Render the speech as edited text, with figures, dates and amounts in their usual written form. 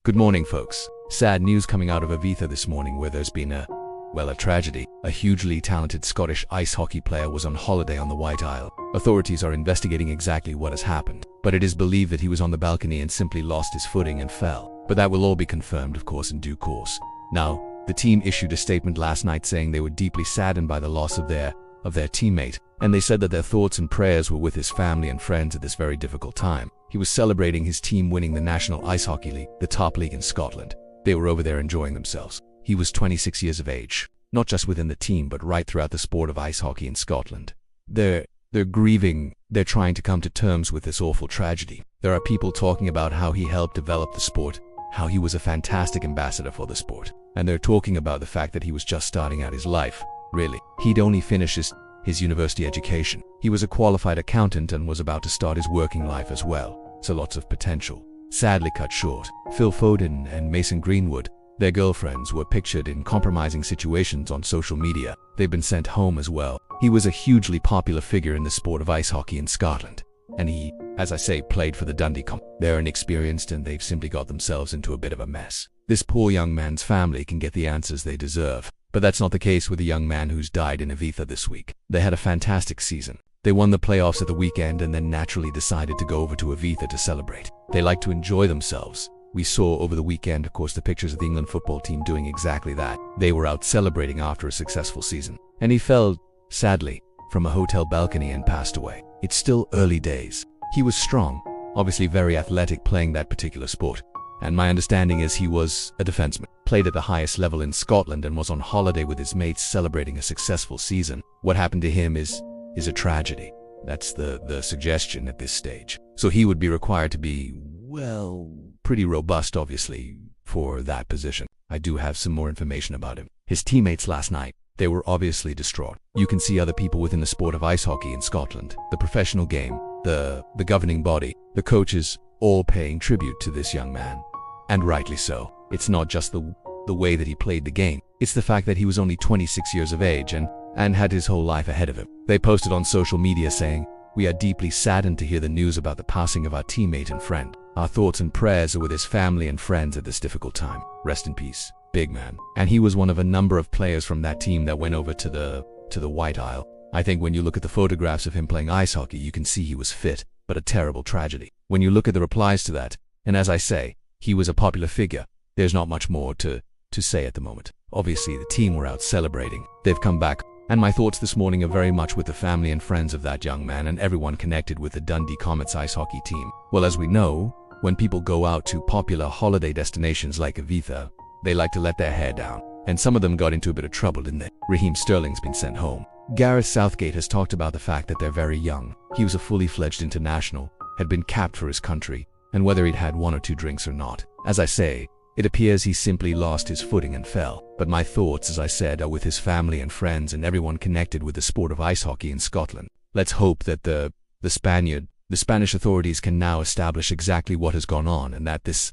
Good morning, folks. Sad news coming out of Ibiza this morning where there's been a tragedy. A hugely talented Scottish ice hockey player was on holiday on the White Isle. Authorities are investigating exactly what has happened, but it is believed that he was on the balcony and simply lost his footing and fell. But that will all be confirmed, of course, in due course. Now, the team issued a statement last night saying they were deeply saddened by the loss of their teammate, and they said that their thoughts and prayers were with his family and friends at this very difficult time. He was celebrating his team winning the National Ice Hockey League, the top league in Scotland. They were over there enjoying themselves. He was 26 years of age, not just within the team but right throughout the sport of ice hockey in Scotland. They're grieving, they're trying to come to terms with this awful tragedy. There are people talking about how he helped develop the sport, how he was a fantastic ambassador for the sport, and they're talking about the fact that he was just starting out his life. Really, he'd only finished his university education. He was a qualified accountant and was about to start his working life as well, so lots of potential. Sadly cut short. Phil Foden and Mason Greenwood, their girlfriends, were pictured in compromising situations on social media. They've been sent home as well. He was a hugely popular figure in the sport of ice hockey in Scotland, and he, as I say, played for the Dundee Comp. They're inexperienced and they've simply got themselves into a bit of a mess. This poor young man's family can get the answers they deserve, but that's not the case with the young man who's died in Ibiza this week. They had a fantastic season. They won the playoffs at the weekend and then naturally decided to go over to Ibiza to celebrate. They like to enjoy themselves. We saw over the weekend, of course, the pictures of the England football team doing exactly that. They were out celebrating after a successful season. And he fell, sadly, from a hotel balcony and passed away. It's still early days. He was strong, obviously very athletic playing that particular sport. And my understanding is he was a defenseman, played at the highest level in Scotland and was on holiday with his mates celebrating a successful season. What happened to him is a tragedy. That's the suggestion at this stage. So he would be required to be, well, pretty robust, obviously, for that position. I do have some more information about him. His teammates last night, they were obviously distraught. You can see other people within the sport of ice hockey in Scotland, the professional game, the governing body, the coaches, all paying tribute to this young man. And rightly so. It's not just the way that he played the game. It's the fact that he was only 26 years of age and had his whole life ahead of him. They posted on social media saying, "We are deeply saddened to hear the news about the passing of our teammate and friend. Our thoughts and prayers are with his family and friends at this difficult time. Rest in peace, big man." And he was one of a number of players from that team that went over to the White Isle. I think when you look at the photographs of him playing ice hockey, you can see he was fit, but a terrible tragedy. When you look at the replies to that, and as I say, he was a popular figure, there's not much more to say at the moment. Obviously, the team were out celebrating. They've come back, and my thoughts this morning are very much with the family and friends of that young man and everyone connected with the Dundee Comets ice hockey team. Well, as we know, when people go out to popular holiday destinations like Ibiza, they like to let their hair down. And some of them got into a bit of trouble, didn't they? Raheem Sterling's been sent home. Gareth Southgate has talked about the fact that they're very young. He was a fully fledged international, had been capped for his country, and whether he'd had one or two drinks or not. As I say, it appears he simply lost his footing and fell. But my thoughts, as I said, are with his family and friends and everyone connected with the sport of ice hockey in Scotland. Let's hope that the Spanish authorities can now establish exactly what has gone on and that this